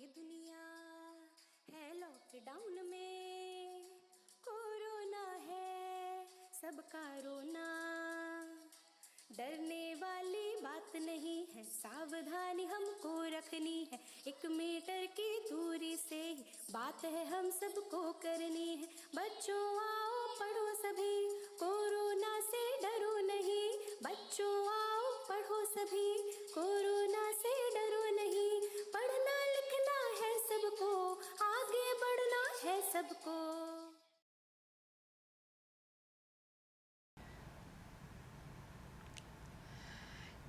दुनिया है लॉकडाउन में, कोरोना है सबका रोना। डरने वाली बात नहीं है, सावधानी हमको रखनी है। 1 मीटर की दूरी से ही बात है हम सबको करनी है। बच्चों आओ पढ़ो सभी, कोरोना से डरो नहीं। बच्चों आओ पढ़ो सभी, कोरोना से डरो नहीं। पढ़ना लिखना है सबको, आगे बढ़ना है सबको।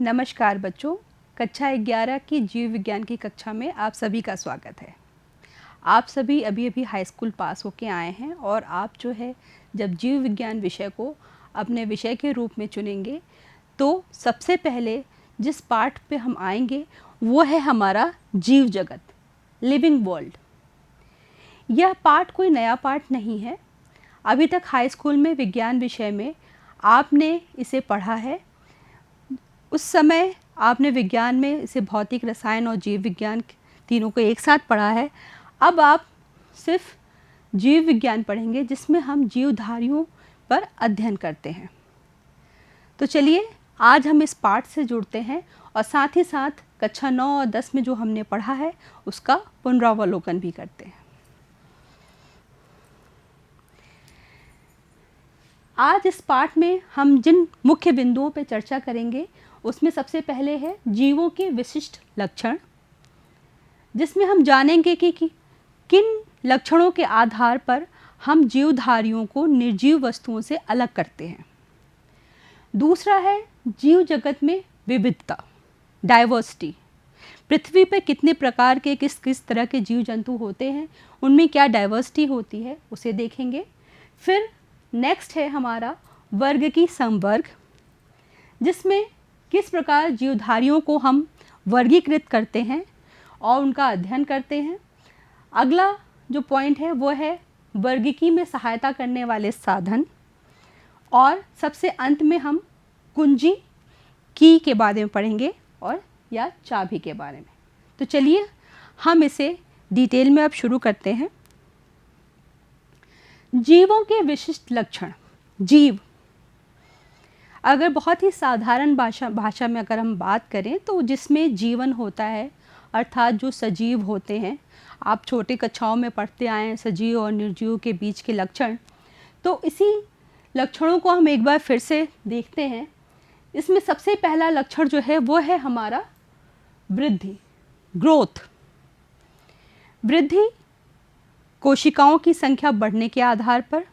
नमस्कार बच्चों, कक्षा 11 की जीव विज्ञान की कक्षा में आप सभी का स्वागत है। आप सभी अभी अभी हाई स्कूल पास होके आए हैं और आप जो है जब जीव विज्ञान विषय को अपने विषय के रूप में चुनेंगे तो सबसे पहले जिस पाठ पे हम आएंगे वो है हमारा जीव जगत, लिविंग वर्ल्ड। यह पाठ कोई नया पाठ नहीं है, अभी तक हाई स्कूल में विज्ञान विषय में आपने इसे पढ़ा है। उस समय आपने विज्ञान में इसे भौतिक, रसायन और जीव विज्ञान तीनों को एक साथ पढ़ा है। अब आप सिर्फ जीव विज्ञान पढ़ेंगे जिसमें हम जीवधारियों पर अध्ययन करते हैं। तो चलिए आज हम इस पाठ से जुड़ते हैं और साथ ही साथ कक्षा 9 और 10 में जो हमने पढ़ा है उसका पुनरावलोकन भी करते हैं। आज इस पाठ में हम जिन मुख्य बिंदुओं पर चर्चा करेंगे उसमें सबसे पहले है जीवों के विशिष्ट लक्षण, जिसमें हम जानेंगे कि किन लक्षणों के आधार पर हम जीवधारियों को निर्जीव वस्तुओं से अलग करते हैं। दूसरा है जीव जगत में विविधता, डाइवर्सिटी। पृथ्वी पर कितने प्रकार के किस किस तरह के जीव जंतु होते हैं, उनमें क्या डाइवर्सिटी होती है उसे देखेंगे। फिर नेक्स्ट है हमारा वर्ग की संवर्ग, जिसमें किस प्रकार जीवधारियों को हम वर्गीकृत करते हैं और उनका अध्ययन करते हैं। अगला जो पॉइंट है वो है वर्गीकी में सहायता करने वाले साधन, और सबसे अंत में हम कुंजी की के बारे में पढ़ेंगे और या चाबी के बारे में। तो चलिए हम इसे डिटेल में अब शुरू करते हैं। जीवों के विशिष्ट लक्षण। जीव, अगर बहुत ही साधारण भाषा में अगर हम बात करें तो जिसमें जीवन होता है, अर्थात जो सजीव होते हैं। आप छोटे कक्षाओं में पढ़ते आए हैं सजीव और निर्जीव के बीच के लक्षण, तो इसी लक्षणों को हम एक बार फिर से देखते हैं। इसमें सबसे पहला लक्षण जो है वो है हमारा वृद्धि, ग्रोथ। वृद्धि कोशिकाओं की संख्या बढ़ने के आधार पर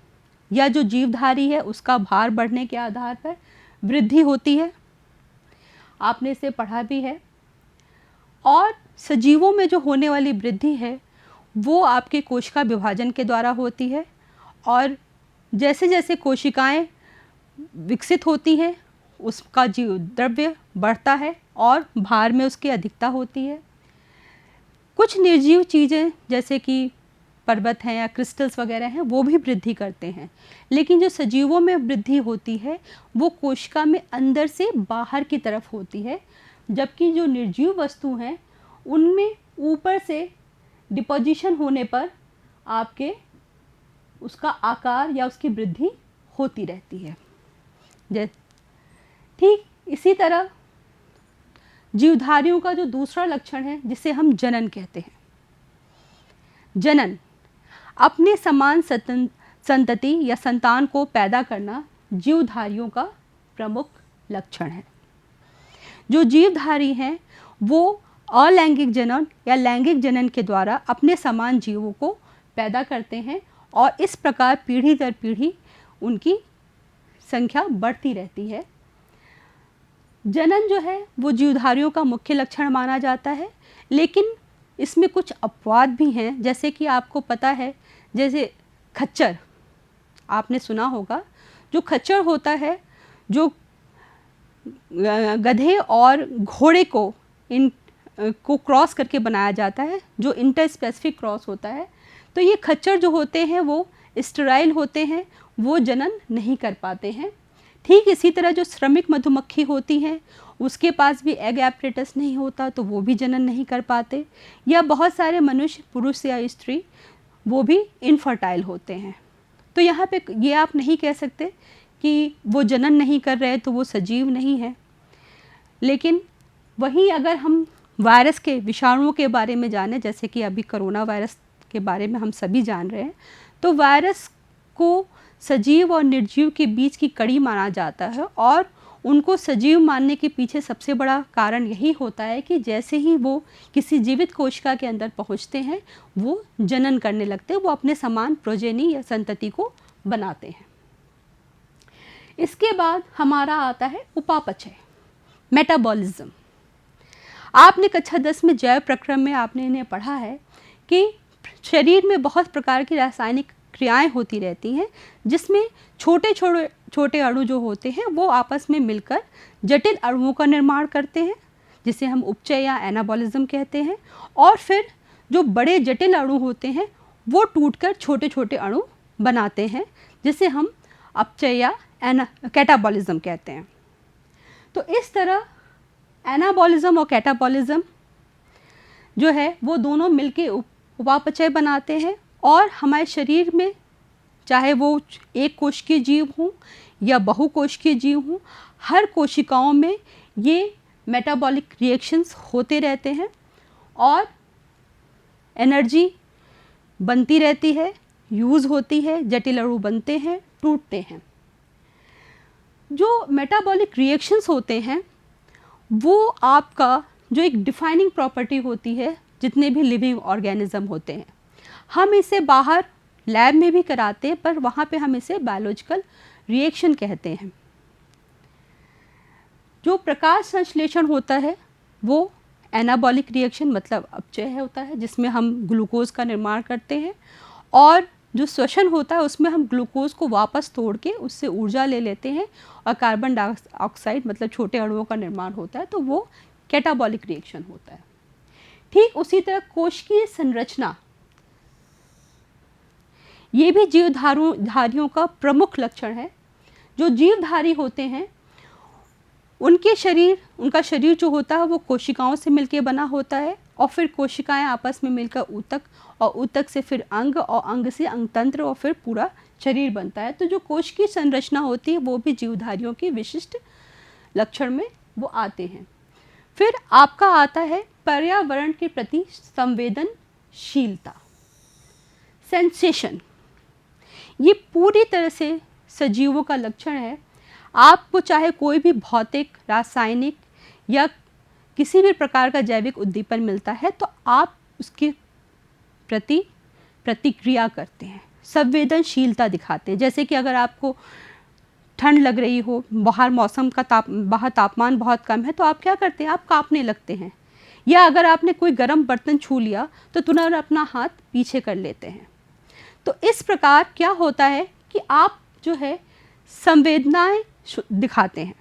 या जो जीवधारी है उसका भार बढ़ने के आधार पर वृद्धि होती है, आपने इसे पढ़ा भी है। और सजीवों में जो होने वाली वृद्धि है वो आपके कोशिका विभाजन के द्वारा होती है, और जैसे जैसे कोशिकाएं विकसित होती हैं उसका जीव द्रव्य बढ़ता है और भार में उसकी अधिकता होती है। कुछ निर्जीव चीज़ें जैसे कि पर्वत हैं या क्रिस्टल्स वगैरह हैं वो भी वृद्धि करते हैं, लेकिन जो सजीवों में वृद्धि होती है वो कोशिका में अंदर से बाहर की तरफ होती है, जबकि जो निर्जीव वस्तु हैं उनमें ऊपर से डिपोजिशन होने पर आपके उसका आकार या उसकी वृद्धि होती रहती है। ठीक इसी तरह जीवधारियों का जो दूसरा लक्षण है जिसे हम जनन कहते हैं। जनन, अपने समान संतति या संतान को पैदा करना जीवधारियों का प्रमुख लक्षण है। जो जीवधारी हैं वो अलैंगिक जनन या लैंगिक जनन के द्वारा अपने समान जीवों को पैदा करते हैं और इस प्रकार पीढ़ी दर पीढ़ी उनकी संख्या बढ़ती रहती है। जनन जो है वो जीवधारियों का मुख्य लक्षण माना जाता है, लेकिन इसमें कुछ अपवाद भी हैं। जैसे कि आपको पता है, जैसे खच्चर, आपने सुना होगा, जो खच्चर होता है जो गधे और घोड़े को क्रॉस करके बनाया जाता है, जो इंटर स्पेसिफिक क्रॉस होता है। तो ये खच्चर जो होते हैं वो स्टेराइल होते हैं, वो जनन नहीं कर पाते हैं। ठीक इसी तरह जो श्रमिक मधुमक्खी होती हैं उसके पास भी एग एपरेटस नहीं होता, तो वो भी जनन नहीं कर पाते। या बहुत सारे मनुष्य, पुरुष या स्त्री, वो भी इनफर्टाइल होते हैं। तो यहाँ पे ये आप नहीं कह सकते कि वो जनन नहीं कर रहे तो वो सजीव नहीं है। लेकिन वहीं अगर हम वायरस के, विषाणुओं के बारे में जाने, जैसे कि अभी कोरोना वायरस के बारे में हम सभी जान रहे हैं, तो वायरस को सजीव और निर्जीव के बीच की कड़ी माना जाता है। और उनको सजीव मानने के पीछे सबसे बड़ा कारण यही होता है कि जैसे ही वो किसी जीवित कोशिका के अंदर पहुंचते हैं वो जनन करने लगते हैं, वो अपने समान प्रोजेनी या संतति को बनाते हैं। इसके बाद हमारा आता है उपापचय, मेटाबॉलिज्म। आपने कक्षा 10 में जैव प्रक्रम में आपने इन्हें पढ़ा है कि शरीर में बहुत प्रकार की रासायनिक क्रियाएं होती रहती हैं, जिसमें छोटे छोटे अणु जो होते हैं वो आपस में मिलकर जटिल अणुओं का निर्माण करते हैं, जिसे हम उपचय या एनाबॉलिज्म कहते हैं। और फिर जो बड़े जटिल अणु होते हैं वो टूटकर छोटे छोटे अणु बनाते हैं, जिसे हम अपचय या कैटाबॉलिज्म कहते हैं। तो इस तरह एनाबॉलिज्म और कैटाबॉलिज्म जो है वो दोनों मिलके उपापचय बनाते हैं। और हमारे शरीर में चाहे वो एक कोशिकीय जीव हों या बहुकोशिकीय जीव हों, हर कोशिकाओं में ये मेटाबॉलिक रिएक्शंस होते रहते हैं और एनर्जी बनती रहती है, यूज़ होती है, जटिल अणु बनते हैं, टूटते हैं। जो मेटाबॉलिक रिएक्शंस होते हैं वो आपका जो एक डिफाइनिंग प्रॉपर्टी होती है जितने भी लिविंग ऑर्गेनिज्म होते हैं, हम इसे बाहर लैब में भी कराते हैं, पर वहाँ पे हम इसे बायोलॉजिकल रिएक्शन कहते हैं। जो प्रकाश संश्लेषण होता है वो एनाबॉलिक रिएक्शन मतलब अपचय होता है, जिसमें हम ग्लूकोज का निर्माण करते हैं। और जो श्वसन होता है उसमें हम ग्लूकोज को वापस तोड़ के उससे ऊर्जा ले लेते हैं और कार्बन डाइऑक्साइड मतलब छोटे अणुओं का निर्माण होता है, तो वो कैटाबॉलिक रिएक्शन होता है। ठीक उसी तरह कोशिकीय संरचना, ये भी जीवधारियों का प्रमुख लक्षण है। जो जीवधारी होते हैं उनका शरीर जो होता है वो कोशिकाओं से मिलकर बना होता है, और फिर कोशिकाएं आपस में मिलकर ऊतक, और ऊतक से फिर अंग, और अंग से अंगतंत्र, और फिर पूरा शरीर बनता है। तो जो कोशिकीय संरचना होती है वो भी जीवधारियों की विशिष्ट लक्षण में वो आते हैं। फिर आपका आता है पर्यावरण के प्रति संवेदनशीलता, सेंसेशन। ये पूरी तरह से सजीवों का लक्षण है। आपको चाहे कोई भी भौतिक, रासायनिक या किसी भी प्रकार का जैविक उद्दीपन मिलता है तो आप उसके प्रति प्रतिक्रिया करते हैं, संवेदनशीलता दिखाते हैं। जैसे कि अगर आपको ठंड लग रही हो, बाहर मौसम का बाहर तापमान बहुत कम है, तो आप क्या करते हैं, आप कांपने लगते हैं। या अगर आपने कोई गर्म बर्तन छू लिया तो तुरंत अपना हाथ पीछे कर लेते हैं। तो इस प्रकार क्या होता है कि आप जो है संवेदनाएं दिखाते हैं।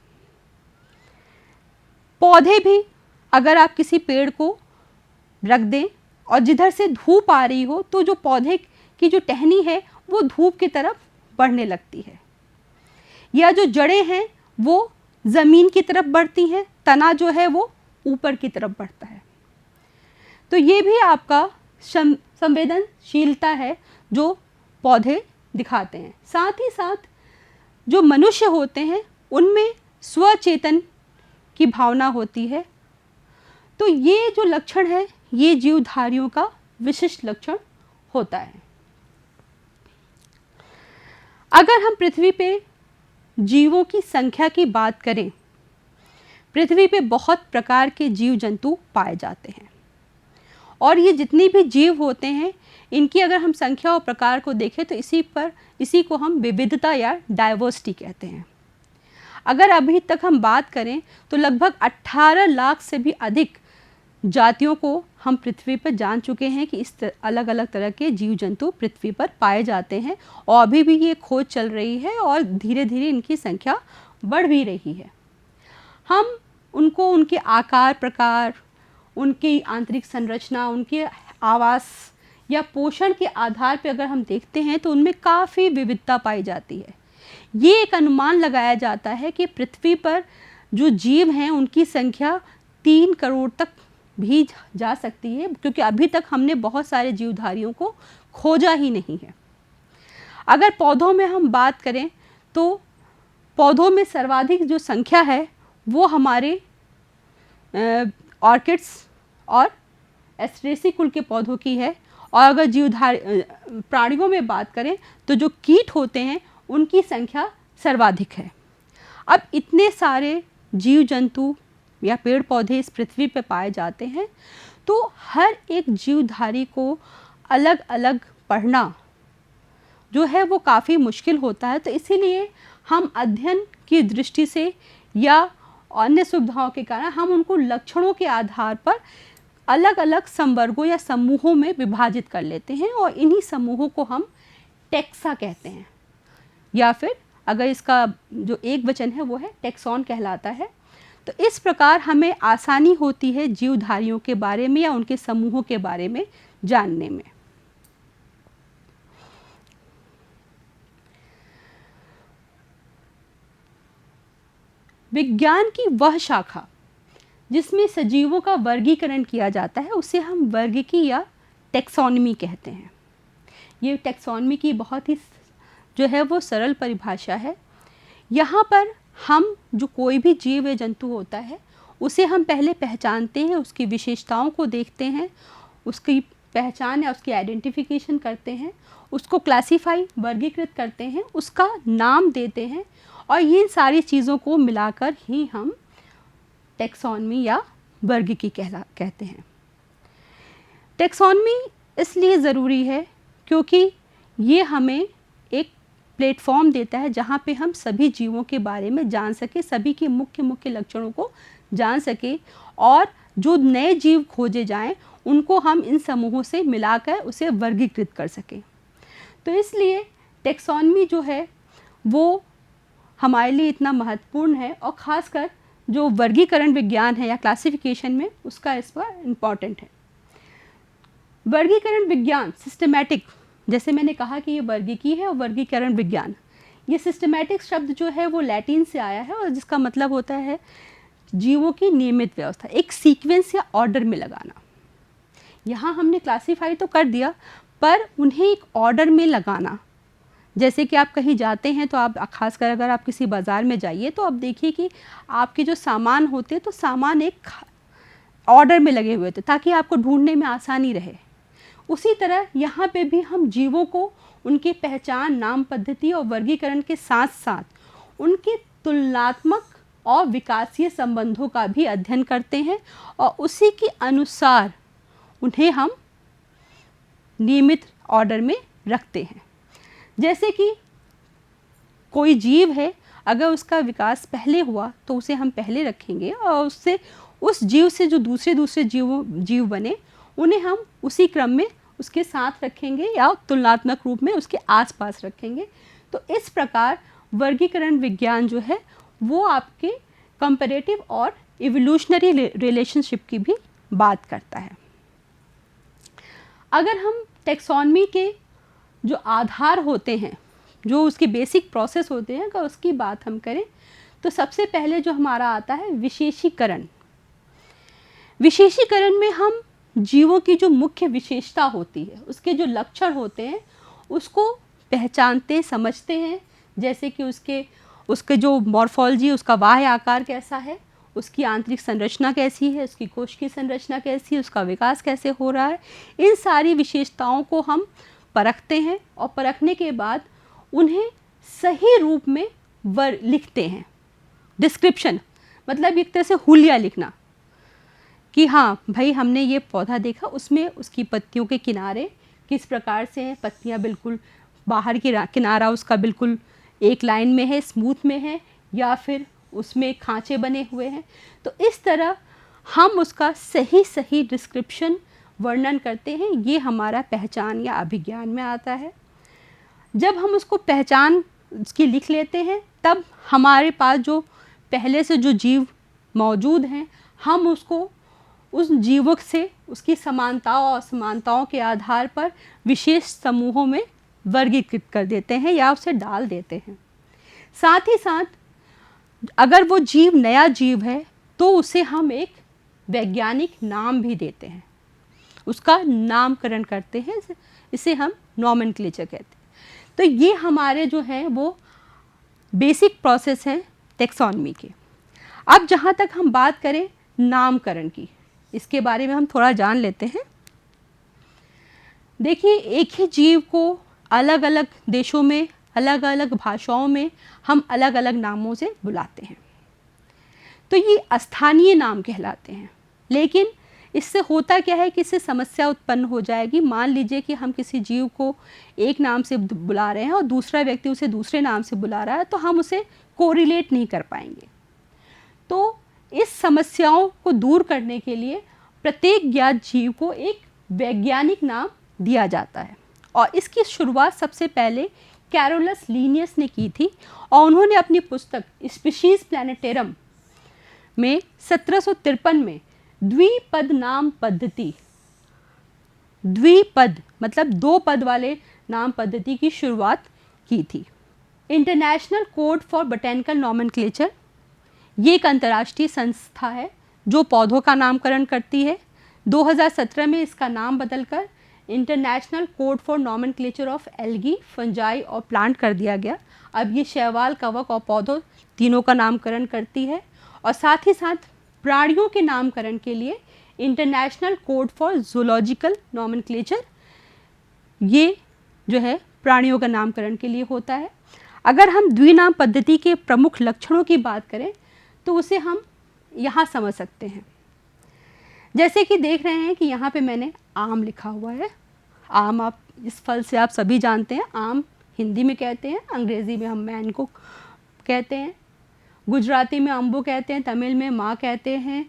पौधे भी, अगर आप किसी पेड़ को रख दें और जिधर से धूप आ रही हो तो जो पौधे की जो टहनी है वो धूप की तरफ बढ़ने लगती है, या जो जड़ें हैं वो ज़मीन की तरफ बढ़ती हैं, तना जो है वो ऊपर की तरफ बढ़ता है। तो ये भी आपका संवेदनशीलता है जो पौधे दिखाते हैं। साथ ही साथ जो मनुष्य होते हैं उनमें स्वचेतन की भावना होती है। तो ये जो लक्षण है ये जीवधारियों का विशिष्ट लक्षण होता है। अगर हम पृथ्वी पे जीवों की संख्या की बात करें, पृथ्वी पे बहुत प्रकार के जीव जंतु पाए जाते हैं, और ये जितनी भी जीव होते हैं इनकी अगर हम संख्या और प्रकार को देखें तो इसी को हम विविधता या डाइवर्सिटी कहते हैं। अगर अभी तक हम बात करें तो लगभग 18 लाख से भी अधिक जातियों को हम पृथ्वी पर जान चुके हैं कि इस अलग अलग तरह के जीव जंतु पृथ्वी पर पाए जाते हैं, और अभी भी ये खोज चल रही है और धीरे धीरे इनकी संख्या बढ़ भी रही है। हम उनको उनके आकार प्रकार, उनकी आंतरिक संरचना, उनके आवास या पोषण के आधार पर अगर हम देखते हैं तो उनमें काफ़ी विविधता पाई जाती है। ये एक अनुमान लगाया जाता है कि पृथ्वी पर जो जीव हैं उनकी संख्या 3 करोड़ तक भी जा सकती है, क्योंकि अभी तक हमने बहुत सारे जीवधारियों को खोजा ही नहीं है। अगर पौधों में हम बात करें तो पौधों में सर्वाधिक जो संख्या है वो हमारे ऑर्किड्स और एस्ट्रेसी कुल के पौधों की है। और अगर प्राणियों में बात करें तो जो कीट होते हैं उनकी संख्या सर्वाधिक है। अब इतने सारे जीव जंतु या पेड़ पौधे इस पृथ्वी पर पाए जाते हैं, तो हर एक जीवधारी को अलग अलग पढ़ना जो है वो काफ़ी मुश्किल होता है। तो इसीलिए हम अध्ययन की दृष्टि से या अन्य सुविधाओं के कारण हम उनको लक्षणों के आधार पर अलग अलग संवर्गों या समूहों में विभाजित कर लेते हैं और इन्हीं समूहों को हम टेक्सा कहते हैं, या फिर अगर इसका जो एक वचन है वो है टेक्सॉन कहलाता है। तो इस प्रकार हमें आसानी होती है जीवधारियों के बारे में या उनके समूहों के बारे में जानने में। विज्ञान की वह शाखा जिसमें सजीवों का वर्गीकरण किया जाता है उसे हम वर्गीकी या टेक्सोनमी कहते हैं। ये टेक्सोनमी की बहुत ही जो है वो सरल परिभाषा है। यहाँ पर हम जो कोई भी जीव या जंतु होता है उसे हम पहले पहचानते हैं, उसकी विशेषताओं को देखते हैं, उसकी पहचान या उसकी आइडेंटिफिकेशन करते हैं, उसको क्लासीफाई वर्गीकृत करते हैं, उसका नाम देते हैं और ये सारी चीज़ों को मिलाकर ही हम टेक्सोनमी या वर्गीकी कहते हैं। टेक्सोनमी इसलिए ज़रूरी है क्योंकि ये हमें एक प्लेटफॉर्म देता है जहाँ पे हम सभी जीवों के बारे में जान सके, सभी के मुख्य मुख्य लक्षणों को जान सके और जो नए जीव खोजे जाएं उनको हम इन समूहों से मिलाकर उसे वर्गीकृत कर सकें। तो इसलिए टेक्सोनमी जो है वो हमारे लिए इतना महत्वपूर्ण है और ख़ासकर जो वर्गीकरण विज्ञान है या क्लासिफिकेशन में उसका इस पर इम्पॉर्टेंट है। वर्गीकरण विज्ञान सिस्टमैटिक, जैसे मैंने कहा कि ये वर्गीकी है और वर्गीकरण विज्ञान, ये सिस्टमैटिक शब्द जो है वो लैटिन से आया है और जिसका मतलब होता है जीवों की नियमित व्यवस्था, एक सीक्वेंस या ऑर्डर में लगाना। यहाँ हमने क्लासीफाई तो कर दिया पर उन्हें एक ऑर्डर में लगाना। जैसे कि आप कहीं जाते हैं तो आप खासकर अगर आप किसी बाज़ार में जाइए तो आप देखिए कि आपके जो सामान होते हैं तो सामान एक ऑर्डर में लगे हुए थे ताकि आपको ढूंढने में आसानी रहे। उसी तरह यहाँ पे भी हम जीवों को उनके पहचान, नाम पद्धति और वर्गीकरण के साथ साथ उनके तुलनात्मक और विकासीय संबंधों का भी अध्ययन करते हैं और उसी के अनुसार उन्हें हम नियमित ऑर्डर में रखते हैं। जैसे कि कोई जीव है, अगर उसका विकास पहले हुआ तो उसे हम पहले रखेंगे और उससे उस जीव से जो दूसरे जीव बने उन्हें हम उसी क्रम में उसके साथ रखेंगे या तुलनात्मक रूप में उसके आसपास रखेंगे। तो इस प्रकार वर्गीकरण विज्ञान जो है वो आपके कंपैरेटिव और इवोल्यूशनरी रिलेशनशिप की भी बात करता है। अगर हम टेक्सोनमी के जो आधार होते हैं, जो उसके बेसिक प्रोसेस होते हैं, अगर उसकी बात हम करें तो सबसे पहले जो हमारा आता है विशेषीकरण। विशेषीकरण में हम जीवों की जो मुख्य विशेषता होती है, उसके जो लक्षण होते हैं उसको पहचानते समझते हैं। जैसे कि उसके जो मॉर्फोलॉजी, उसका बाह्य आकार कैसा है, उसकी आंतरिक संरचना कैसी है, उसकी कोश की संरचना कैसी है, उसका विकास कैसे हो रहा है, इन सारी विशेषताओं को हम परखते हैं और परखने के बाद उन्हें सही रूप में लिखते हैं। डिस्क्रिप्शन मतलब एक तरह से हुलिया लिखना कि हाँ भाई हमने ये पौधा देखा, उसमें उसकी पत्तियों के किनारे किस प्रकार से हैं, पत्तियाँ बिल्कुल बाहर की किनारा उसका बिल्कुल एक लाइन में है, स्मूथ में है, या फिर उसमें खांचे बने हुए हैं। तो इस तरह हम उसका सही डिस्क्रिप्शन वर्णन करते हैं। ये हमारा पहचान या अभिज्ञान में आता है। जब हम उसको पहचान उसकी लिख लेते हैं तब हमारे पास जो पहले से जो जीव मौजूद हैं हम उसको उस जीवों से उसकी समानताओं और असमानताओं के आधार पर विशेष समूहों में वर्गीकृत कर देते हैं या उसे डाल देते हैं। साथ ही साथ अगर वो जीव नया जीव है तो उसे हम एक वैज्ञानिक नाम भी देते हैं, उसका नामकरण करते हैं, इसे हम नॉमेनक्लेचर कहते हैं। तो ये हमारे जो हैं वो बेसिक प्रोसेस हैं टैक्सोनॉमी के। अब जहाँ तक हम बात करें नामकरण की, इसके बारे में हम थोड़ा जान लेते हैं। देखिए, एक ही जीव को अलग अलग देशों में, अलग अलग भाषाओं में हम अलग अलग नामों से बुलाते हैं, तो ये स्थानीय नाम कहलाते हैं। लेकिन इससे होता क्या है कि इससे समस्या उत्पन्न हो जाएगी। मान लीजिए कि हम किसी जीव को एक नाम से बुला रहे हैं और दूसरा व्यक्ति उसे दूसरे नाम से बुला रहा है, तो हम उसे कोरिलेट नहीं कर पाएंगे। तो इस समस्याओं को दूर करने के लिए प्रत्येक ज्ञात जीव को एक वैज्ञानिक नाम दिया जाता है, और इसकी शुरुआत सबसे पहले कैरोलस लीनियस ने की थी, और उन्होंने अपनी पुस्तक स्पीशीज प्लैनेटेरम में 1753 में द्विपद नाम पद्धति, द्विपद मतलब 2 पद वाले नाम पद्धति की शुरुआत की थी। International code for botanical nomenclature ये एक अंतर्राष्ट्रीय संस्था है जो पौधों का नामकरण करती है। 2017 में इसका नाम बदलकर international code for nomenclature of algae, fungi और प्लांट कर दिया गया। अब ये शैवाल, कवक और पौधों तीनों का नामकरण करती है, और साथ ही साथ प्राणियों के नामकरण के लिए international code for zoological nomenclature, ये जो है प्राणियों का नामकरण के लिए होता है। अगर हम द्विनाम पद्धति के प्रमुख लक्षणों की बात करें तो उसे हम यहाँ समझ सकते हैं। जैसे कि देख रहे हैं कि यहाँ पे मैंने आम लिखा हुआ है। आम, आप इस फल से आप सभी जानते हैं, आम हिंदी में कहते हैं, अंग्रेज़ी में हम मैंगो कहते हैं, गुजराती में अम्बो कहते हैं, तमिल में माँ कहते हैं,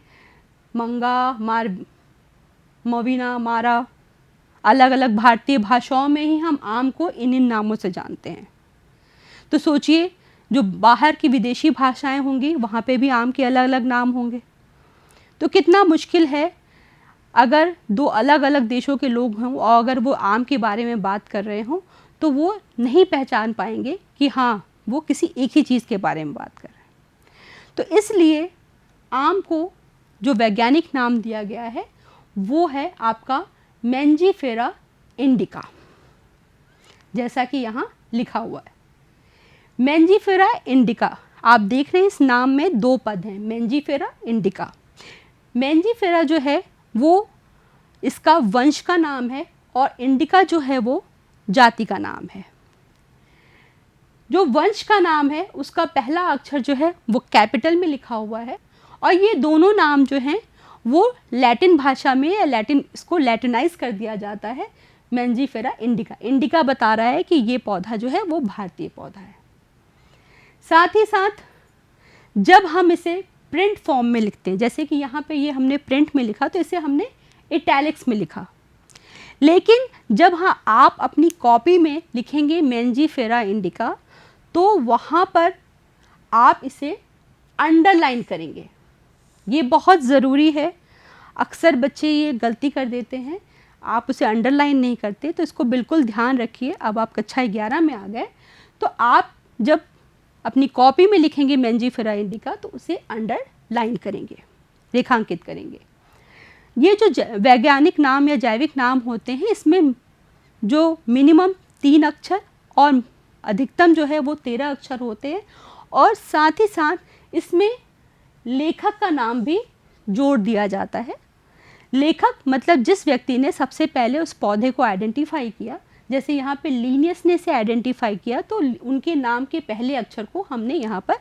मंगा, मार, मवीना, मारा, अलग अलग भारतीय भाषाओं में ही हम आम को इन नामों से जानते हैं। तो सोचिए, जो बाहर की विदेशी भाषाएं होंगी वहाँ पे भी आम के अलग अलग नाम होंगे, तो कितना मुश्किल है अगर 2 अलग अलग देशों के लोग हों और अगर वो आम के बारे में बात कर रहे हों तो वो नहीं पहचान पाएंगे कि हाँ, वो किसी एक ही चीज़ के बारे में बात कर रहे हैं। तो इसलिए आम को जो वैज्ञानिक नाम दिया गया है वो है आपका मैंजीफेरा इंडिका, जैसा कि यहाँ लिखा हुआ है मैंजीफेरा इंडिका। आप देख रहे हैं इस नाम में 2 पद हैं, मैंजीफेरा इंडिका। मैंजीफेरा जो है वो इसका वंश का नाम है और इंडिका जो है वो जाति का नाम है। जो वंश का नाम है उसका पहला अक्षर जो है वो कैपिटल में लिखा हुआ है, और ये दोनों नाम जो हैं वो लैटिन भाषा में, या लैटिन, इसको लैटिनाइज कर दिया जाता है मैंजीफेरा इंडिका। इंडिका बता रहा है कि ये पौधा जो है वो भारतीय पौधा है। साथ ही साथ जब हम इसे प्रिंट फॉर्म में लिखते हैं, जैसे कि यहाँ पे ये हमने प्रिंट में लिखा तो इसे हमने इटैलिक्स में लिखा, लेकिन जब हाँ आप अपनी कॉपी में लिखेंगे मैंजीफेरा इंडिका तो वहाँ पर आप इसे अंडरलाइन करेंगे। ये बहुत ज़रूरी है, अक्सर बच्चे ये गलती कर देते हैं, आप उसे अंडरलाइन नहीं करते, तो इसको बिल्कुल ध्यान रखिए। अब आप कक्षा 11 में आ गए तो आप जब अपनी कॉपी में लिखेंगे मैंजीफेरा इंडिका तो उसे अंडरलाइन करेंगे, रेखांकित करेंगे। ये जो वैज्ञानिक नाम या जैविक नाम होते हैं इसमें जो मिनिमम 3 अक्षर और अधिकतम जो है वो 13 अक्षर होते हैं, और साथ ही साथ इसमें लेखक का नाम भी जोड़ दिया जाता है। लेखक मतलब जिस व्यक्ति ने सबसे पहले उस पौधे को आइडेंटिफाई किया, जैसे यहाँ पे लीनियस ने इसे आइडेंटिफाई किया तो उनके नाम के पहले अक्षर को हमने यहाँ पर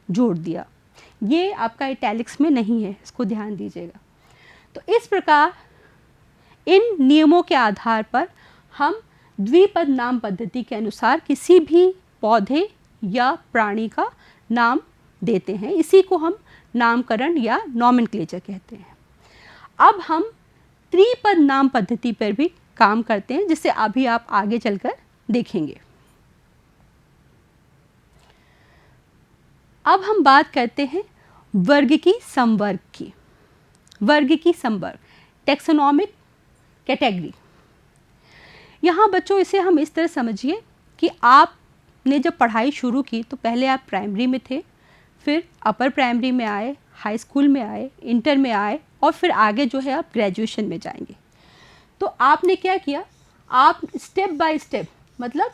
जोड़ दिया। ये आपका इटैलिक्स में नहीं है, इसको ध्यान दीजिएगा। तो इस प्रकार इन नियमों के आधार पर हम द्विपद नाम पद्धति के अनुसार किसी भी पौधे या प्राणी का नाम देते हैं। इसी को हम नामकरण या नॉमेनक्लेचर कहते हैं। अब हम त्रिपद नाम पद्धति पर भी काम करते हैं, जिसे अभी आप आगे चलकर देखेंगे। अब हम बात करते हैं वर्ग की संवर्ग की। वर्ग की संवर्ग, टेक्सोनॉमिक कैटेगरी। यहाँ बच्चों इसे हम इस तरह समझिए कि आप आपने जब पढ़ाई शुरू की तो पहले आप प्राइमरी में थे, फिर अपर प्राइमरी में आए, हाई स्कूल में आए, इंटर में आए और फिर आगे जो है आप ग्रेजुएशन में जाएंगे। तो आपने क्या किया, आप स्टेप बाय स्टेप, मतलब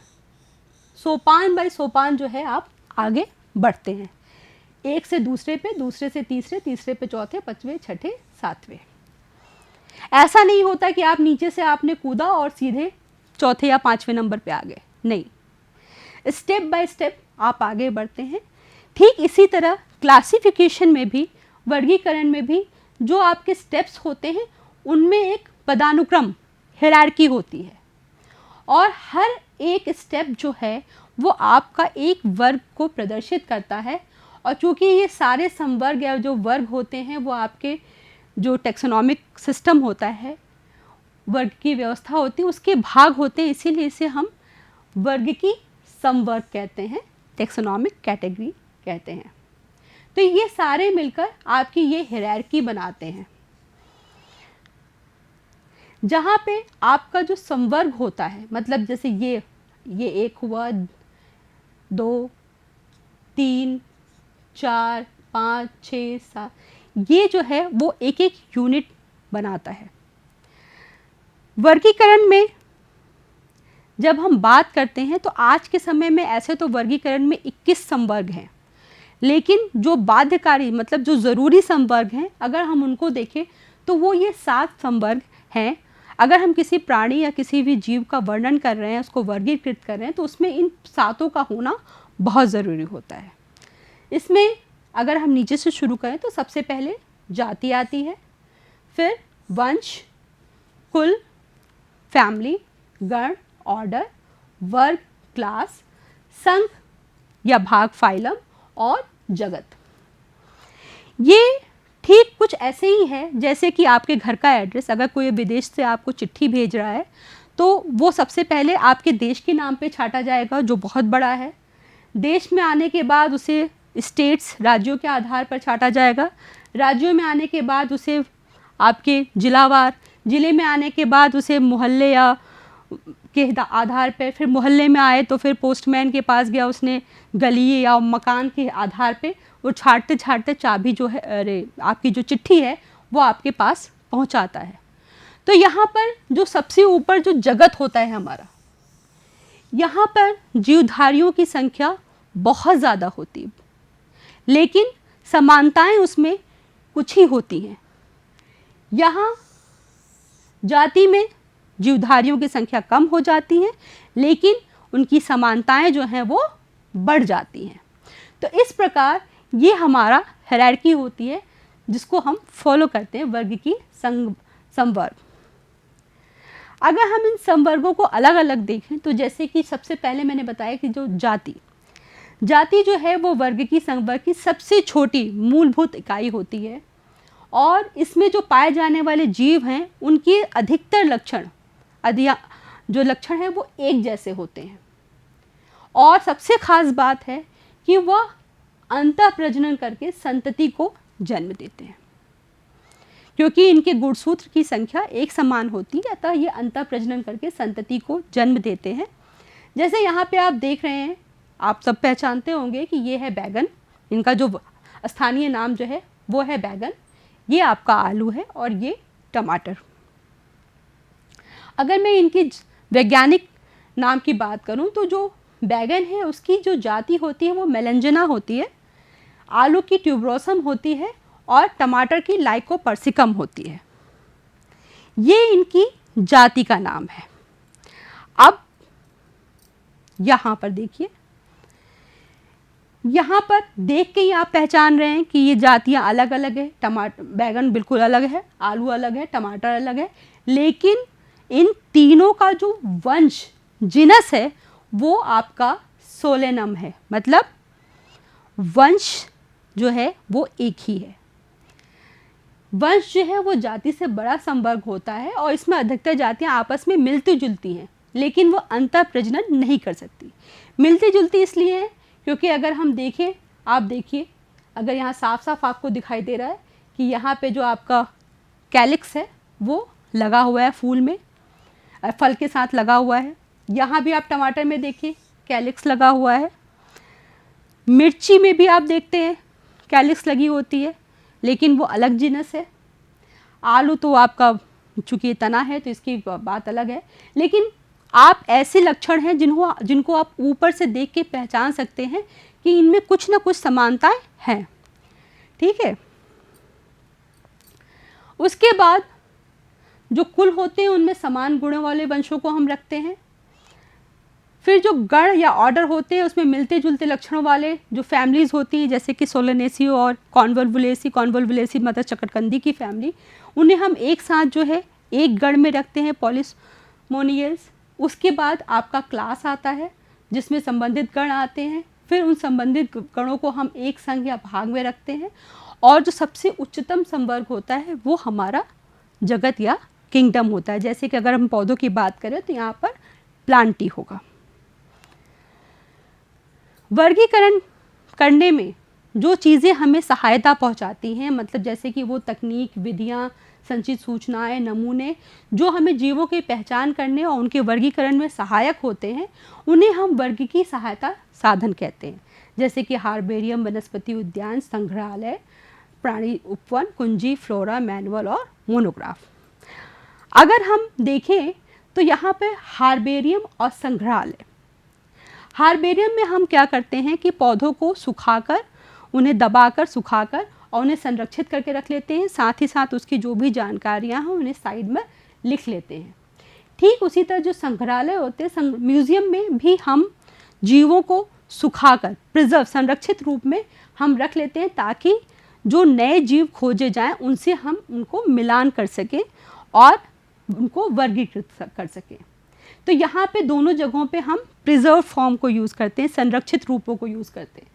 सोपान बाय सोपान जो है आप आगे बढ़ते हैं, एक से दूसरे पे, दूसरे से तीसरे, तीसरे पे चौथे, पांचवें, छठे, सातवें। ऐसा नहीं होता कि आप नीचे से आपने कूदा और सीधे चौथे या पांचवें नंबर पे आ गए, नहीं, स्टेप बाय स्टेप आप आगे बढ़ते हैं। ठीक इसी तरह क्लासिफिकेशन में भी, वर्गीकरण में भी जो आपके स्टेप्स होते हैं उनमें एक पदानुक्रम, हायरार्की होती है और हर एक स्टेप जो है वो आपका एक वर्ग को प्रदर्शित करता है। और चूँकि ये सारे संवर्ग या जो वर्ग होते हैं वो आपके जो टेक्सोनॉमिक सिस्टम होता है, वर्ग की व्यवस्था होती है, उसके भाग होते हैं, इसीलिए इसे हम वर्ग की संवर्ग कहते हैं, टेक्सोनॉमिक कैटेगरी कहते हैं। तो ये सारे मिलकर आपकी ये हायरार्की बनाते हैं, जहाँ पे आपका जो संवर्ग होता है, मतलब जैसे ये एक हुआ, 2, 3, 4, 5, 6, 7, ये जो है वो एक एक यूनिट बनाता है। वर्गीकरण में जब हम बात करते हैं तो आज के समय में ऐसे तो वर्गीकरण में 21 संवर्ग हैं, लेकिन जो बाध्यकारी, मतलब जो ज़रूरी संवर्ग हैं, अगर हम उनको देखें तो वो ये 7 संवर्ग हैं। अगर हम किसी प्राणी या किसी भी जीव का वर्णन कर रहे हैं, उसको वर्गीकृत कर रहे हैं, तो उसमें इन 7 का होना बहुत ज़रूरी होता है। इसमें अगर हम नीचे से शुरू करें तो सबसे पहले जाति आती है, फिर वंश, कुल, फैमिली, गण, ऑर्डर, वर्ग, क्लास, संघ या भाग, फाइलम और जगत। ये ठीक कुछ ऐसे ही है जैसे कि आपके घर का एड्रेस, अगर कोई विदेश से आपको चिट्ठी भेज रहा है तो वो सबसे पहले आपके देश के नाम पे छाटा जाएगा, जो बहुत बड़ा है। देश में आने के बाद उसे स्टेट्स, राज्यों के आधार पर छाटा जाएगा। राज्यों में आने के बाद उसे आपके जिलावार, जिले में आने के बाद उसे मोहल्ले या के आधार पर, फिर मोहल्ले में आए तो फिर पोस्टमैन के पास गया, उसने गली या मकान के आधार पे वो छाटते छाटते चाबी जो है, अरे आपकी जो चिट्ठी है वो आपके पास पहुंचाता है। तो यहाँ पर जो सबसे ऊपर जो जगत होता है हमारा, यहाँ पर जीवधारियों की संख्या बहुत ज़्यादा होती है, लेकिन समानताएं उसमें कुछ ही होती हैं। यहाँ जाति में जीवधारियों की संख्या कम हो जाती है, लेकिन उनकी समानताएं जो हैं वो बढ़ जाती हैं। तो इस प्रकार ये हमारा हायरार्की होती है जिसको हम फॉलो करते हैं, वर्ग की संवर्ग। अगर हम इन संवर्गों को अलग अलग देखें तो जैसे कि सबसे पहले मैंने बताया कि जो जाति जो है वो वर्ग की संवर्ग की सबसे छोटी मूलभूत इकाई होती है और इसमें जो पाए जाने वाले जीव हैं उनके अधिकतर लक्षण, जो लक्षण हैं वो एक जैसे होते हैं। और सबसे खास बात है कि वह अंतः प्रजनन करके संतति को जन्म देते हैं, क्योंकि इनके गुणसूत्र की संख्या एक समान होती है, अतः ये अंतः प्रजनन करके संतति को जन्म देते हैं। जैसे यहाँ पे आप देख रहे हैं, आप सब पहचानते होंगे कि ये है बैगन, इनका जो स्थानीय नाम जो है वो है बैगन, ये आपका आलू है और ये टमाटर। अगर मैं इनकी वैज्ञानिक नाम की बात करूं तो जो बैगन है उसकी जो जाति होती है वो मेलेंजिना होती है, आलू की ट्यूबरोसम होती है और टमाटर की लाइकोपर्सिकम होती है। ये इनकी जाति का नाम है। अब यहाँ पर देखिए, यहाँ पर देख के ही आप पहचान रहे हैं कि ये जातियाँ अलग अलग है। बैगन बिल्कुल अलग है, आलू अलग है, टमाटर अलग है, लेकिन इन तीनों का जो वंश जिनस है वो आपका सोलेनम है, मतलब वंश जो है वो एक ही है। वंश जो है वो जाति से बड़ा संवर्ग होता है और इसमें अधिकतर जातियां आपस में मिलती जुलती हैं, लेकिन वो अंतः प्रजनन नहीं कर सकती। मिलती जुलती इसलिए है क्योंकि अगर हम देखें, आप देखिए, अगर यहाँ साफ साफ आपको दिखाई दे रहा है कि यहाँ पे जो आपका कैलिक्स है वो लगा हुआ है फूल में, फल के साथ लगा हुआ है। यहाँ भी आप टमाटर में देखिए कैलिक्स लगा हुआ है। मिर्ची में भी आप देखते हैं कैलिक्स लगी होती है, लेकिन वो अलग जीनस है। आलू तो आपका चूँकि तना है तो इसकी बात अलग है, लेकिन आप ऐसे लक्षण हैं जिनको आप ऊपर से देख के पहचान सकते हैं कि इनमें कुछ ना कुछ समानताएं हैं। ठीक है। उसके बाद जो कुल होते हैं उनमें समान गुणों वाले वंशों को हम रखते हैं। फिर जो गण या ऑर्डर होते हैं उसमें मिलते जुलते लक्षणों वाले जो फैमिलीज होती हैं, जैसे कि सोलेनेसी और कॉन्वोल्वुलेसी मतलब चकटकंदी की फैमिली, उन्हें हम एक साथ जो है एक गण में रखते हैं, पॉलिसमोनियल्स। उसके बाद आपका क्लास आता है जिसमें संबंधित गण आते हैं। फिर उन संबंधित गणों को हम एक संघ या भाग में रखते हैं, और जो सबसे उच्चतम संवर्ग होता है वो हमारा जगत या किंगडम होता है। जैसे कि अगर हम पौधों की बात करें तो यहाँ पर प्लांटी होगा। वर्गीकरण करने में जो चीज़ें हमें सहायता पहुँचाती हैं, मतलब जैसे कि वो तकनीक, विधियाँ, संचित सूचनाएं, नमूने जो हमें जीवों की पहचान करने और उनके वर्गीकरण में सहायक होते हैं, उन्हें हम वर्गीकी सहायता साधन कहते हैं। जैसे कि हार्बेरियम, वनस्पति उद्यान, संग्रहालय, प्राणी उपवन, कुंजी, फ्लोरा, मैनुअल और मोनोग्राफ। अगर हम देखें तो यहाँ पे हार्बेरियम और संग्रहालय, हार्बेरियम में हम क्या करते हैं कि पौधों को सुखाकर, उन्हें दबाकर सुखाकर और उन्हें संरक्षित करके रख लेते हैं। साथ ही साथ उसकी जो भी जानकारियाँ हैं उन्हें साइड में लिख लेते हैं। ठीक उसी तरह जो संग्रहालय होते हैं, म्यूज़ियम में भी हम जीवों को सुखाकर प्रिजर्व, संरक्षित रूप में हम रख लेते हैं, ताकि जो नए जीव खोजे जाएं उनसे हम उनको मिलान कर सकें और उनको वर्गीकृत कर सकें। तो यहाँ पे दोनों जगहों पे हम प्रिजर्व फॉर्म को यूज़ करते हैं, संरक्षित रूपों को यूज़ करते हैं।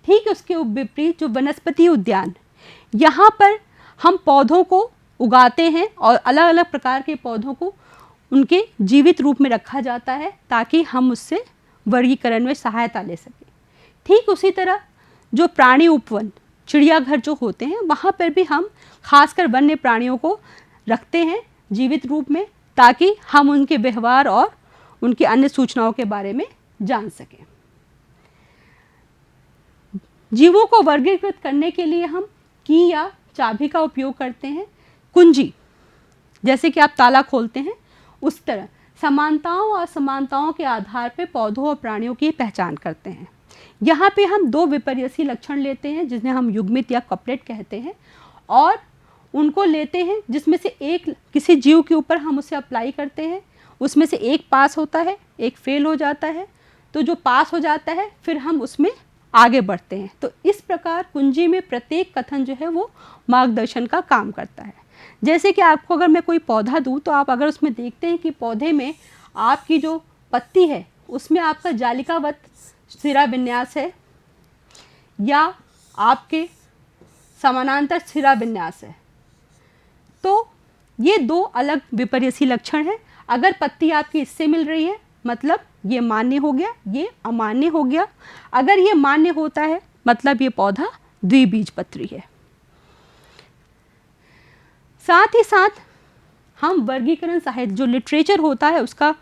ठीक उसके विपरीत जो वनस्पति उद्यान, यहाँ पर हम पौधों को उगाते हैं और अलग अलग प्रकार के पौधों को उनके जीवित रूप में रखा जाता है ताकि हम उससे वर्गीकरण में सहायता ले सकें। ठीक उसी तरह जो प्राणी उपवन, चिड़ियाघर जो होते हैं, वहाँ पर भी हम खासकर वन्य प्राणियों को रखते हैं जीवित रूप में, ताकि हम उनके व्यवहार और उनकी अन्य सूचनाओं के बारे में जान सकें। जीवों को वर्गीकृत करने के लिए हम की या चाबी का उपयोग करते हैं। कुंजी, जैसे कि आप ताला खोलते हैं, उस तरह समानताओं और असमानताओं के आधार पर पौधों और प्राणियों की पहचान करते हैं। यहाँ पे हम दो विपर्ययी लक्षण लेते हैं जिन्हें हम युग्मित या कपलेट कहते हैं, और उनको लेते हैं जिसमें से एक किसी जीव के ऊपर हम उसे अप्लाई करते हैं, उसमें से एक पास होता है, एक फेल हो जाता है। तो जो पास हो जाता है फिर हम उसमें आगे बढ़ते हैं। तो इस प्रकार कुंजी में प्रत्येक कथन जो है वो मार्गदर्शन का काम करता है। जैसे कि आपको अगर मैं कोई पौधा दूं तो आप अगर उसमें देखते हैं कि पौधे में आपकी जो पत्ती है उसमें आपका जालिकावत सिरा विन्यास है या आपके समानांतर सिरा विन्यास है, तो ये दो अलग विपर्ययी लक्षण हैं। अगर पत्ती आपकी इससे मिल रही है मतलब ये मान्य हो गया, ये अमान्य हो गया। अगर ये मान्य होता है मतलब ये पौधा द्विबीजपत्री है। साथ ही साथ हम वर्गीकरण साहित्य जो लिटरेचर होता है उसका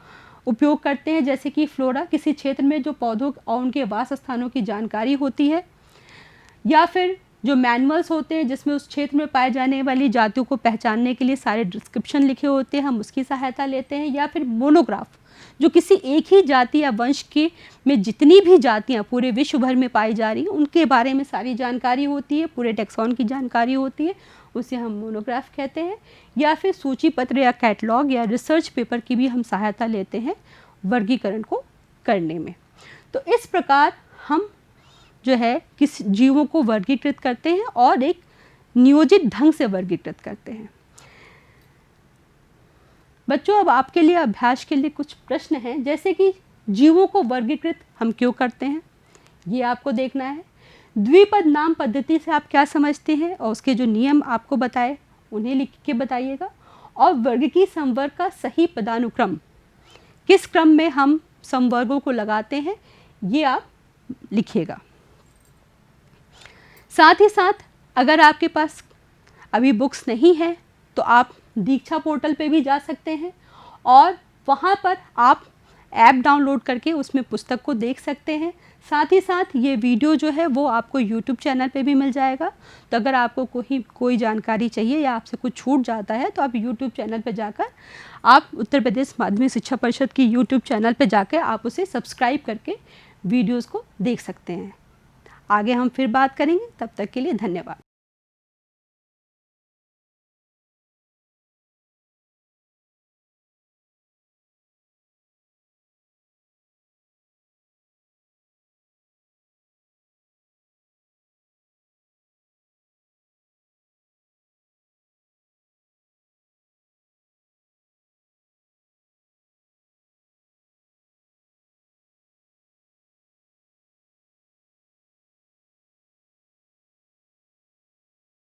उपयोग करते हैं। जैसे कि फ्लोरा, किसी क्षेत्र में जो पौधों और उनके वास स्थानों की जानकारी होती है, या फिर जो मैनुअल्स होते हैं जिसमें उस क्षेत्र में पाए जाने वाली जातियों को पहचानने के लिए सारे डिस्क्रिप्शन लिखे होते हैं, हम उसकी सहायता लेते हैं। या फिर मोनोग्राफ, जो किसी एक ही जाति या वंश के में जितनी भी जातियां पूरे विश्व भर में पाई जा रही उनके बारे में सारी जानकारी होती है, पूरे टेक्सॉन की जानकारी होती है, उसे हम मोनोग्राफ कहते हैं। या फिर सूची पत्र या कैटलॉग या रिसर्च पेपर की भी हम सहायता लेते हैं वर्गीकरण को करने में। तो इस प्रकार हम जो है किस जीवों को वर्गीकृत करते हैं और एक नियोजित ढंग से वर्गीकृत करते हैं। बच्चों, अब आपके लिए अभ्यास के लिए कुछ प्रश्न हैं, जैसे कि जीवों को वर्गीकृत हम क्यों करते हैं, ये आपको देखना है। द्विपद नाम पद्धति से आप क्या समझते हैं और उसके जो नियम आपको बताए उन्हें लिख के बताइएगा। और वर्गीकी संवर्ग का सही पदानुक्रम, किस क्रम में हम संवर्गों को लगाते हैं, ये आप लिखिएगा। साथ ही साथ अगर आपके पास अभी बुक्स नहीं है तो आप दीक्षा पोर्टल पे भी जा सकते हैं और वहाँ पर आप ऐप डाउनलोड करके उसमें पुस्तक को देख सकते हैं। साथ ही साथ ये वीडियो जो है वो आपको यूट्यूब चैनल पे भी मिल जाएगा। तो अगर आपको कोई जानकारी चाहिए या आपसे कुछ छूट जाता है तो आप यूट्यूब चैनल पे जाकर आप उत्तर प्रदेश माध्यमिक शिक्षा परिषद की यूट्यूब चैनल पे जाकर आप उसे सब्सक्राइब करके वीडियोज़ को देख सकते हैं। आगे हम फिर बात करेंगे, तब तक के लिए धन्यवाद।